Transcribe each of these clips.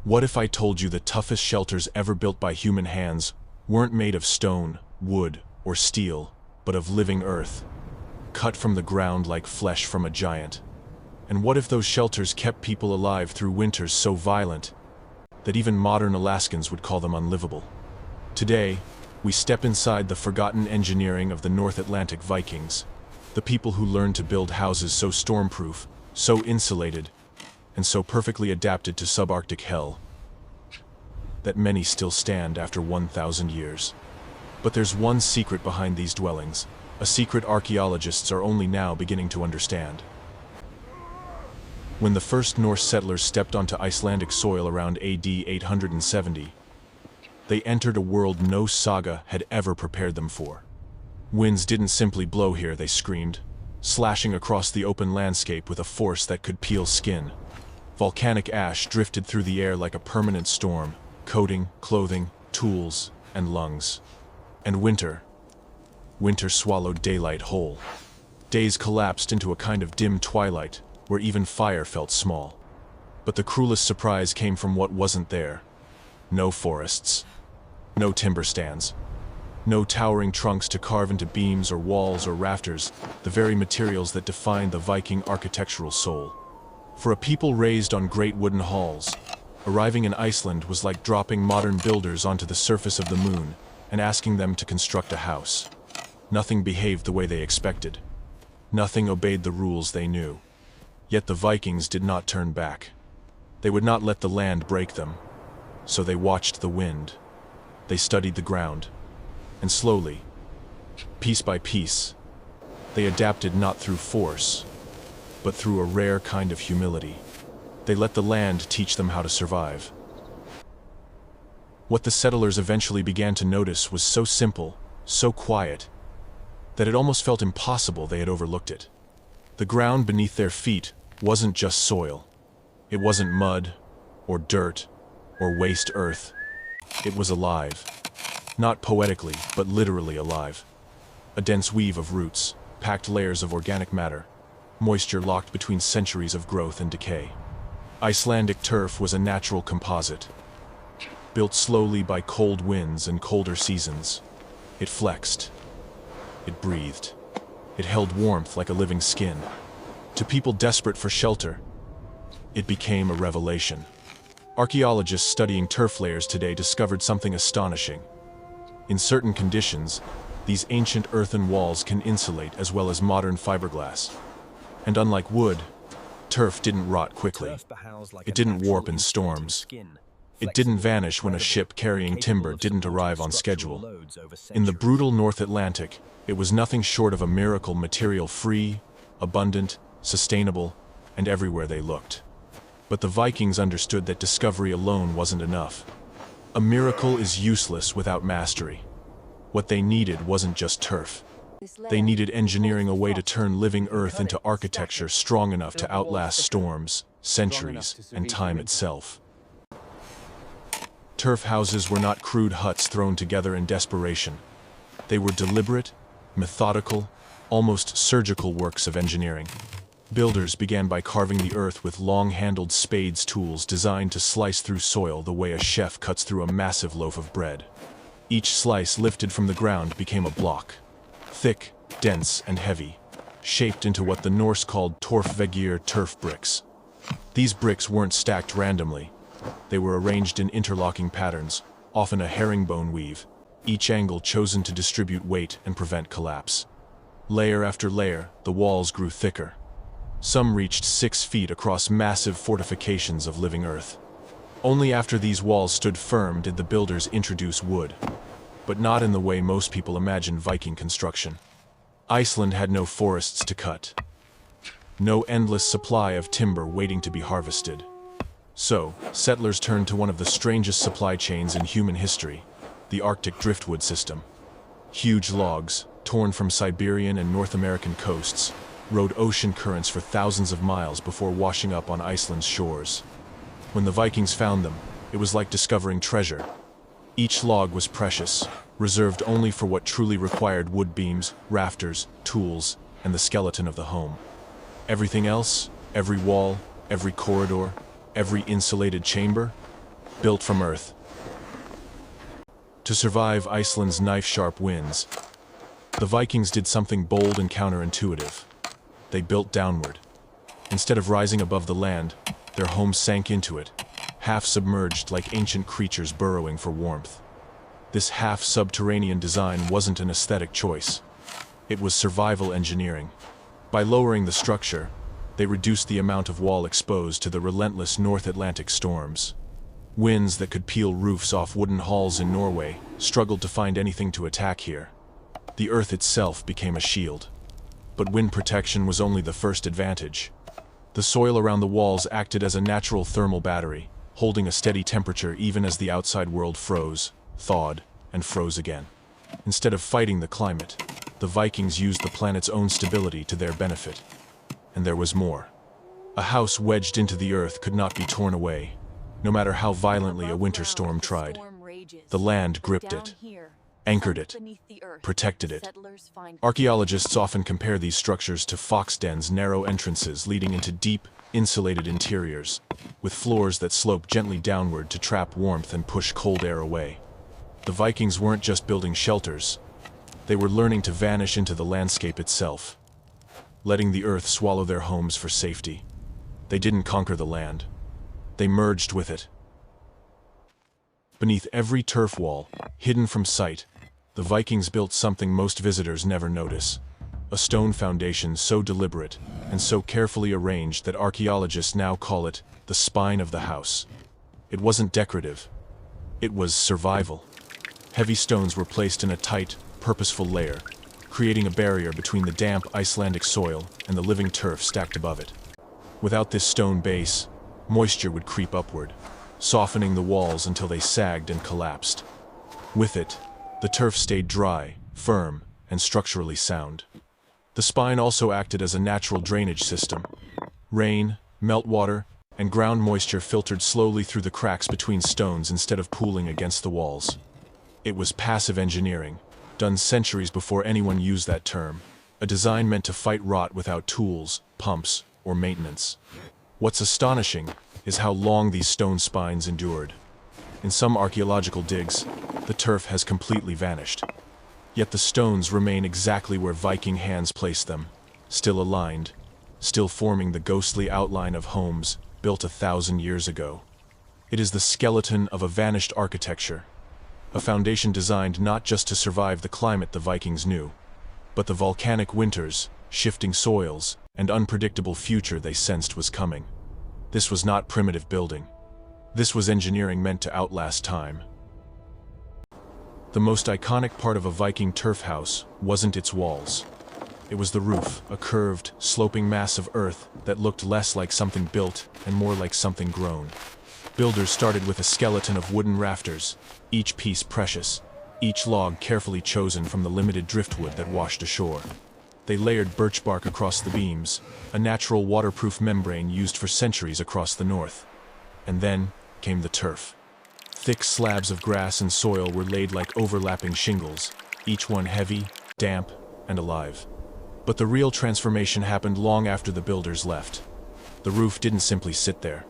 What if I told you the toughest shelters ever built by human hands weren't made of stone, wood, or steel, but of living earth, cut from the ground like flesh from a giant? And what if those shelters kept people alive through winters so violent that even modern Alaskans would call them unlivable? Today, we step inside the forgotten engineering of the North Atlantic Vikings, the people who learned to build houses so stormproof, so insulated, and so perfectly adapted to subarctic hell that many still stand after 1,000 years. But there's one secret behind these dwellings, a secret archaeologists are only now beginning to understand. When the first Norse settlers stepped onto Icelandic soil around AD 870, they entered a world no saga had ever prepared them for. Winds didn't simply blow here, they screamed, slashing across the open landscape with a force that could peel skin. Volcanic ash drifted through the air like a permanent storm, coating clothing, tools, and lungs. And winter swallowed daylight whole. Days collapsed into a kind of dim twilight, where even fire felt small. But the cruelest surprise came from what wasn't there. No forests. No timber stands. No towering trunks to carve into beams or walls or rafters, the very materials that defined the Viking architectural soul. For a people raised on great wooden halls, arriving in Iceland was like dropping modern builders onto the surface of the moon and asking them to construct a house. Nothing behaved the way they expected. Nothing obeyed the rules they knew. Yet the Vikings did not turn back. They would not let the land break them. So they watched the wind. They studied the ground. And slowly, piece by piece, they adapted not through force, but through a rare kind of humility. They let the land teach them how to survive. What the settlers eventually began to notice was so simple, so quiet, that it almost felt impossible they had overlooked it. The ground beneath their feet wasn't just soil. It wasn't mud, or dirt, or waste earth. It was alive. Not poetically, but literally alive. A dense weave of roots, packed layers of organic matter, moisture locked between centuries of growth and decay. Icelandic turf was a natural composite, built slowly by cold winds and colder seasons. It flexed. It breathed. It held warmth like a living skin. To people desperate for shelter, it became a revelation. Archaeologists studying turf layers today discovered something astonishing. In certain conditions, these ancient earthen walls can insulate as well as modern fiberglass. And unlike wood, turf didn't rot quickly. It didn't warp in storms. It didn't vanish when a ship carrying timber didn't arrive on schedule. In the brutal North Atlantic, it was nothing short of a miracle, material-free, abundant, sustainable, and everywhere they looked. But the Vikings understood that discovery alone wasn't enough. A miracle is useless without mastery. What they needed wasn't just turf. They needed engineering, a way to turn living earth into architecture strong enough to outlast storms, centuries, and time itself. Turf houses were not crude huts thrown together in desperation. They were deliberate, methodical, almost surgical works of engineering. Builders began by carving the earth with long-handled spades, tools designed to slice through soil the way a chef cuts through a massive loaf of bread. Each slice lifted from the ground became a block. Thick, dense, and heavy, shaped into what the Norse called torfveggir, turf bricks. These bricks weren't stacked randomly. They were arranged in interlocking patterns, often a herringbone weave, each angle chosen to distribute weight and prevent collapse. Layer after layer, the walls grew thicker. Some reached 6 feet across massive fortifications of living earth. Only after these walls stood firm did the builders introduce wood. But not in the way most people imagine Viking construction. Iceland had no forests to cut. No endless supply of timber waiting to be harvested. So, settlers turned to one of the strangest supply chains in human history, the Arctic driftwood system. Huge logs, torn from Siberian and North American coasts, rode ocean currents for thousands of miles before washing up on Iceland's shores. When the Vikings found them, it was like discovering treasure. Each log was precious, reserved only for what truly required wood beams, rafters, tools, and the skeleton of the home. Everything else, every wall, every corridor, every insulated chamber, built from earth. To survive Iceland's knife-sharp winds, the Vikings did something bold and counterintuitive. They built downward. Instead of rising above the land, their homes sank into it, half-submerged like ancient creatures burrowing for warmth. This half-subterranean design wasn't an aesthetic choice. It was survival engineering. By lowering the structure, they reduced the amount of wall exposed to the relentless North Atlantic storms. Winds that could peel roofs off wooden halls in Norway struggled to find anything to attack here. The earth itself became a shield. But wind protection was only the first advantage. The soil around the walls acted as a natural thermal battery, holding a steady temperature even as the outside world froze, thawed, and froze again. Instead of fighting the climate, the Vikings used the planet's own stability to their benefit. And there was more. A house wedged into the earth could not be torn away, no matter how violently a winter storm tried. The land gripped it, anchored it, protected it. Archaeologists often compare these structures to fox dens' narrow entrances leading into deep, insulated interiors, with floors that slope gently downward to trap warmth and push cold air away. The Vikings weren't just building shelters. They were learning to vanish into the landscape itself, letting the earth swallow their homes for safety. They didn't conquer the land. They merged with it. Beneath every turf wall, hidden from sight, the Vikings built something most visitors never notice. A stone foundation so deliberate and so carefully arranged that archaeologists now call it the spine of the house. It wasn't decorative. It was survival. Heavy stones were placed in a tight, purposeful layer, creating a barrier between the damp Icelandic soil and the living turf stacked above it. Without this stone base, moisture would creep upward, softening the walls until they sagged and collapsed. With it, the turf stayed dry, firm, and structurally sound. The spine also acted as a natural drainage system. Rain, meltwater, and ground moisture filtered slowly through the cracks between stones instead of pooling against the walls. It was passive engineering, done centuries before anyone used that term, a design meant to fight rot without tools, pumps, or maintenance. What's astonishing is how long these stone spines endured. In some archaeological digs, the turf has completely vanished. Yet the stones remain exactly where Viking hands placed them, still aligned, still forming the ghostly outline of homes built 1,000 years ago. It is the skeleton of a vanished architecture, a foundation designed not just to survive the climate the Vikings knew, but the volcanic winters, shifting soils, and unpredictable future they sensed was coming. This was not primitive building. This was engineering meant to outlast time. The most iconic part of a Viking turf house wasn't its walls. It was the roof, a curved, sloping mass of earth that looked less like something built and more like something grown. Builders started with a skeleton of wooden rafters, each piece precious, each log carefully chosen from the limited driftwood that washed ashore. They layered birch bark across the beams, a natural waterproof membrane used for centuries across the north. And then came the turf. Thick slabs of grass and soil were laid like overlapping shingles, each one heavy, damp, and alive. But the real transformation happened long after the builders left. The roof didn't simply sit there.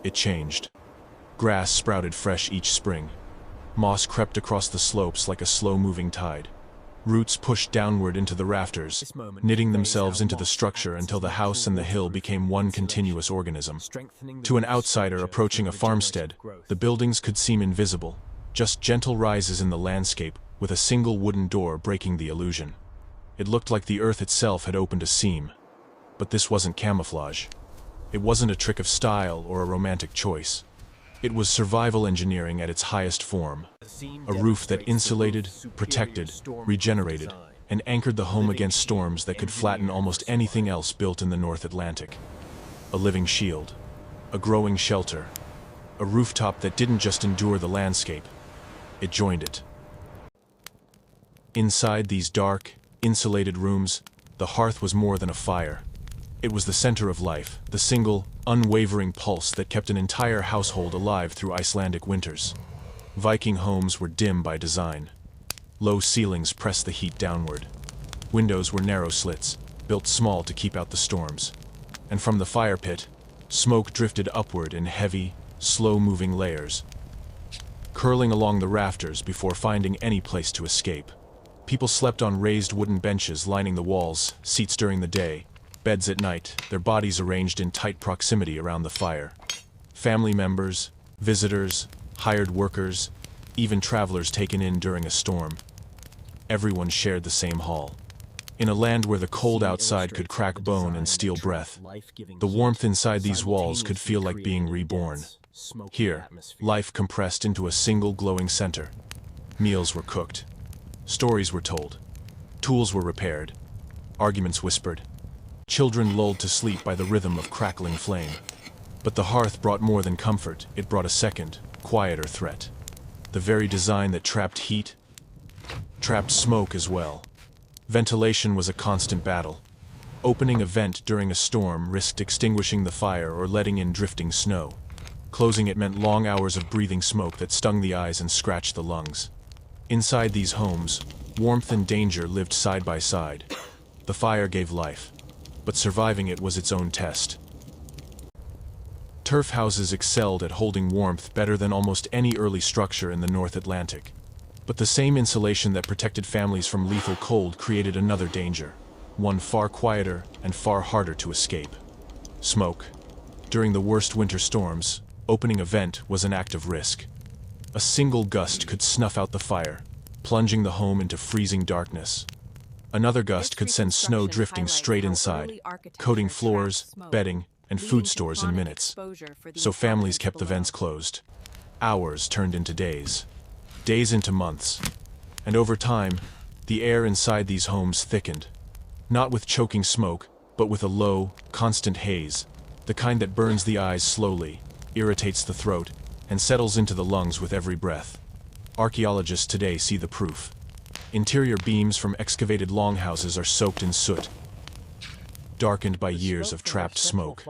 It changed. Grass sprouted fresh each spring. Moss crept across the slopes like a slow-moving tide. Roots pushed downward into the rafters, knitting themselves into the structure until the house and the hill became one continuous organism. To an outsider approaching a farmstead, the buildings could seem invisible, just gentle rises in the landscape with a single wooden door breaking the illusion. It looked like the earth itself had opened a seam. But this wasn't camouflage. It wasn't a trick of style or a romantic choice. It was survival engineering at its highest form. A roof that insulated, protected, regenerated, and anchored the home against storms that could flatten almost anything else built in the North Atlantic. A living shield. A growing shelter. A rooftop that didn't just endure the landscape. It joined it. Inside these dark, insulated rooms, the hearth was more than a fire. It was the center of life, the single, unwavering pulse that kept an entire household alive through Icelandic winters. Viking homes were dim by design. Low ceilings pressed the heat downward. Windows were narrow slits, built small to keep out the storms. And from the fire pit, smoke drifted upward in heavy, slow-moving layers, curling along the rafters before finding any place to escape. People slept on raised wooden benches lining the walls, seats during the day, beds at night, their bodies arranged in tight proximity around the fire. Family members, visitors, hired workers, even travelers taken in during a storm. Everyone shared the same hall. In a land where the cold outside could crack bone and steal breath, the warmth inside these walls could feel like being reborn. Here, life compressed into a single glowing center. Meals were cooked. Stories were told. Tools were repaired. Arguments whispered. Children lulled to sleep by the rhythm of crackling flame. But the hearth brought more than comfort, it brought a second, quieter threat. The very design that trapped heat, trapped smoke as well. Ventilation was a constant battle. Opening a vent during a storm risked extinguishing the fire or letting in drifting snow. Closing it meant long hours of breathing smoke that stung the eyes and scratched the lungs. Inside these homes, warmth and danger lived side by side. The fire gave life, but surviving it was its own test. Turf houses excelled at holding warmth better than almost any early structure in the North Atlantic. But the same insulation that protected families from lethal cold created another danger, one far quieter and far harder to escape. Smoke. During the worst winter storms, opening a vent was an act of risk. A single gust could snuff out the fire, plunging the home into freezing darkness. Another gust could send snow drifting straight inside, coating floors, bedding, and food stores in minutes. So families kept the vents closed. Hours turned into days. Days into months. And over time, the air inside these homes thickened. Not with choking smoke, but with a low, constant haze, the kind that burns the eyes slowly, irritates the throat, and settles into the lungs with every breath. Archaeologists today see the proof. Interior beams from excavated longhouses are soaked in soot, darkened by years of trapped smoke,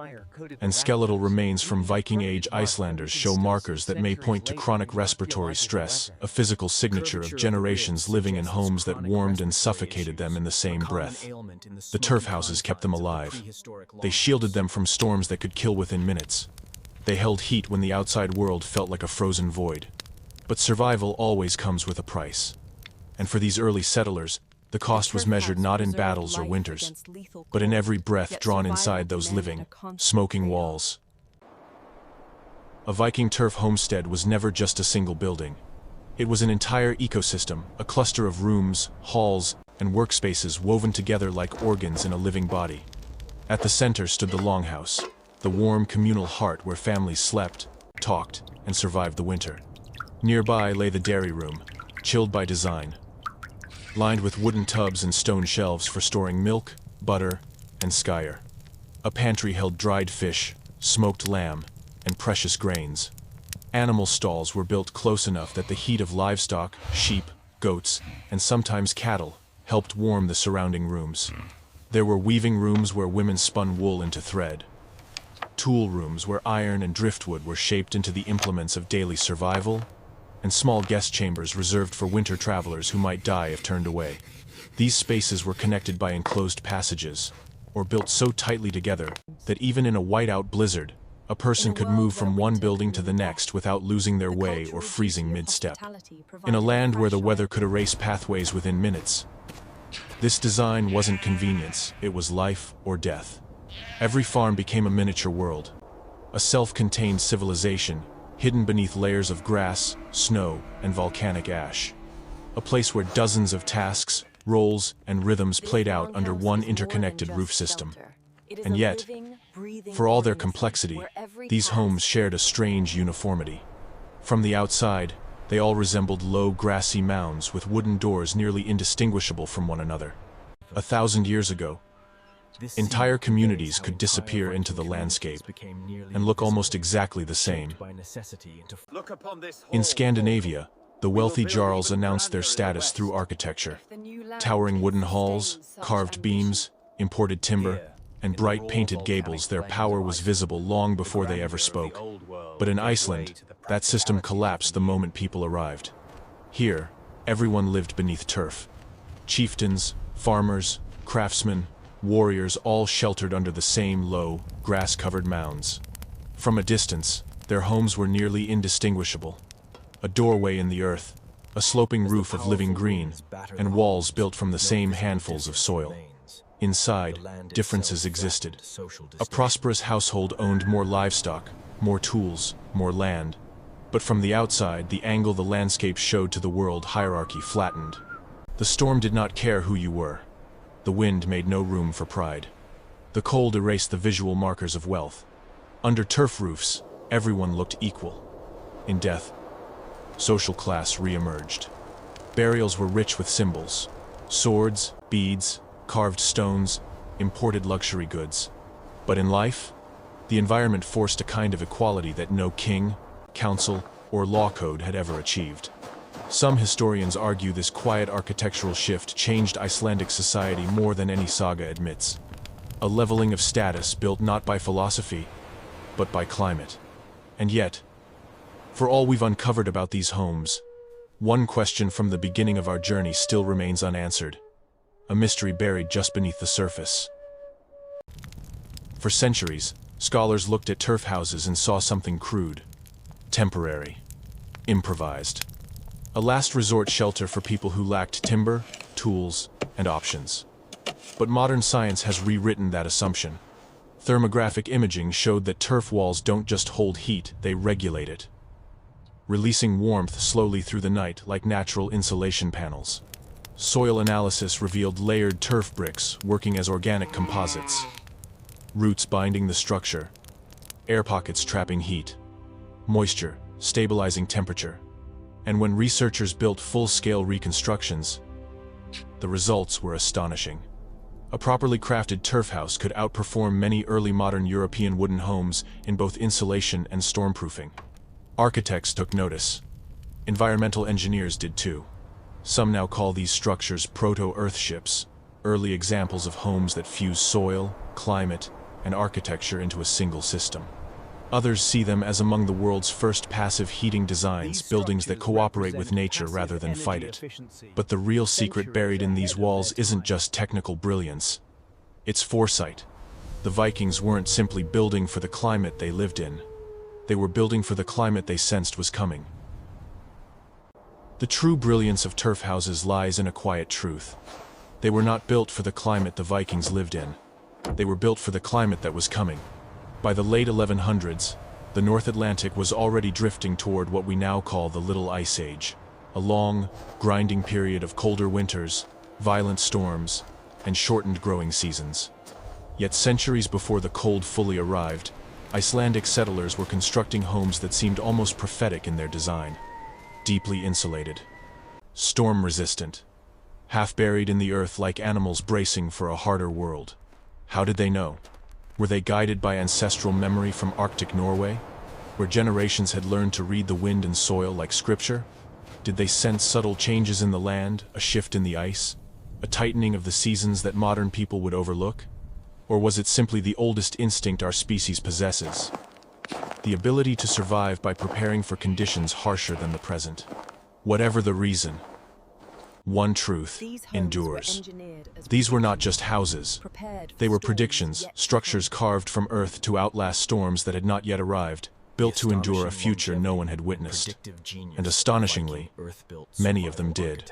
and skeletal remains from Viking-age Icelanders show markers that may point to chronic respiratory stress, a physical signature of generations living in homes that warmed and suffocated them in the same breath. The turf houses kept them alive. They shielded them from storms that could kill within minutes. They held heat when the outside world felt like a frozen void. But survival always comes with a price. And for these early settlers, the cost was measured not in battles or winters, but in every breath drawn inside those living, smoking walls. A Viking turf homestead was never just a single building. It was an entire ecosystem, a cluster of rooms, halls, and workspaces woven together like organs in a living body. At the center stood the longhouse, the warm communal heart where families slept, talked, and survived the winter. Nearby lay the dairy room, chilled by design, lined with wooden tubs and stone shelves for storing milk, butter, and skyr. A pantry held dried fish, smoked lamb, and precious grains. Animal stalls were built close enough that the heat of livestock, sheep, goats, and sometimes cattle, helped warm the surrounding rooms. There were weaving rooms where women spun wool into thread. Tool rooms where iron and driftwood were shaped into the implements of daily survival, and small guest chambers reserved for winter travelers who might die if turned away. These spaces were connected by enclosed passages, or built so tightly together that even in a whiteout blizzard, a person could move from one building to the next without losing their way or freezing mid-step. In a land where the weather could erase pathways within minutes, this design wasn't convenience, it was life or death. Every farm became a miniature world, a self-contained civilization, hidden beneath layers of grass, snow, and volcanic ash. A place where dozens of tasks, roles, and rhythms played out under one interconnected roof system. And yet, for all their complexity, these homes shared a strange uniformity. From the outside, they all resembled low, grassy mounds with wooden doors nearly indistinguishable from one another. 1,000 years ago, entire communities could disappear into the landscape and look almost exactly the same. In Scandinavia, the wealthy jarls announced their status through architecture. Towering wooden halls, carved beams, imported timber, and bright painted gables, their power was visible long before they ever spoke. But in Iceland, that system collapsed the moment people arrived. Here, everyone lived beneath turf. Chieftains, farmers, craftsmen, warriors all sheltered under the same low, grass-covered mounds. From a distance, their homes were nearly indistinguishable. a doorway in the earth, a sloping roof of living green, and walls built from the same handfuls of soil. Inside, differences existed. A prosperous household owned more livestock, more tools, more land. But from the outside, the angle the landscape showed to the world, hierarchy flattened. The storm did not care who you were. The wind made no room for pride. The cold erased the visual markers of wealth. Under turf roofs, everyone looked equal. In death, social class re-emerged. Burials were rich with symbols: swords, beads, carved stones, imported luxury goods. But in life, the environment forced a kind of equality that no king, council, or law code had ever achieved. Some historians argue this quiet architectural shift changed Icelandic society more than any saga admits. A leveling of status built not by philosophy, but by climate. And yet, for all we've uncovered about these homes, one question from the beginning of our journey still remains unanswered. A mystery buried just beneath the surface. For centuries, scholars looked at turf houses and saw something crude, temporary, improvised. A last resort shelter for people who lacked timber, tools, and options. But modern science has rewritten that assumption. Thermographic imaging showed that turf walls don't just hold heat, they regulate it, releasing warmth slowly through the night like natural insulation panels. Soil analysis revealed layered turf bricks working as organic composites, roots binding the structure, air pockets trapping heat, moisture stabilizing temperature. And when researchers built full-scale reconstructions, the results were astonishing. A properly crafted turf house could outperform many early modern European wooden homes in both insulation and stormproofing. Architects took notice. Environmental engineers did too. Some now call these structures proto-earthships, early examples of homes that fuse soil, climate, and architecture into a single system. Others see them as among the world's first passive heating designs, buildings that cooperate with nature rather than fight it. But the real secret buried in these walls isn't just technical brilliance. It's foresight. The Vikings weren't simply building for the climate they lived in. They were building for the climate they sensed was coming. The true brilliance of turf houses lies in a quiet truth. They were not built for the climate the Vikings lived in. They were built for the climate that was coming. By the late 1100s, the North Atlantic was already drifting toward what we now call the Little Ice Age, a long, grinding period of colder winters, violent storms, and shortened growing seasons. Yet centuries before the cold fully arrived, Icelandic settlers were constructing homes that seemed almost prophetic in their design. Deeply insulated, storm-resistant, half buried in the earth like animals bracing for a harder world. How did they know? Were they guided by ancestral memory from Arctic Norway, where generations had learned to read the wind and soil like scripture? Did they sense subtle changes in the land, a shift in the ice, a tightening of the seasons that modern people would overlook? Or was it simply the oldest instinct our species possesses? The ability to survive by preparing for conditions harsher than the present. Whatever the reason, one truth endures. These were not just houses. They were predictions, structures carved from earth to outlast storms that had not yet arrived, built to endure a future no one had witnessed. And astonishingly, many of them did.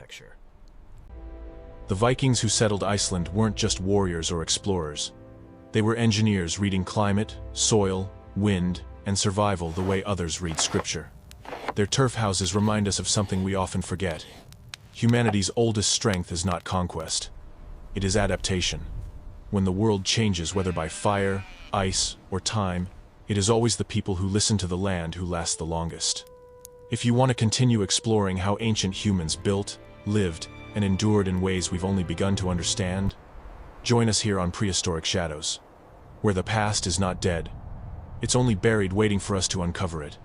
The Vikings who settled Iceland weren't just warriors or explorers. They were engineers reading climate, soil, wind, and survival the way others read scripture. Their turf houses remind us of something we often forget. Humanity's oldest strength is not conquest. It is adaptation. When the world changes, whether by fire, ice, or time, it is always the people who listen to the land who last the longest. If you want to continue exploring how ancient humans built, lived, and endured in ways we've only begun to understand, join us here on Prehistoric Shadows, where the past is not dead. It's only buried waiting for us to uncover it.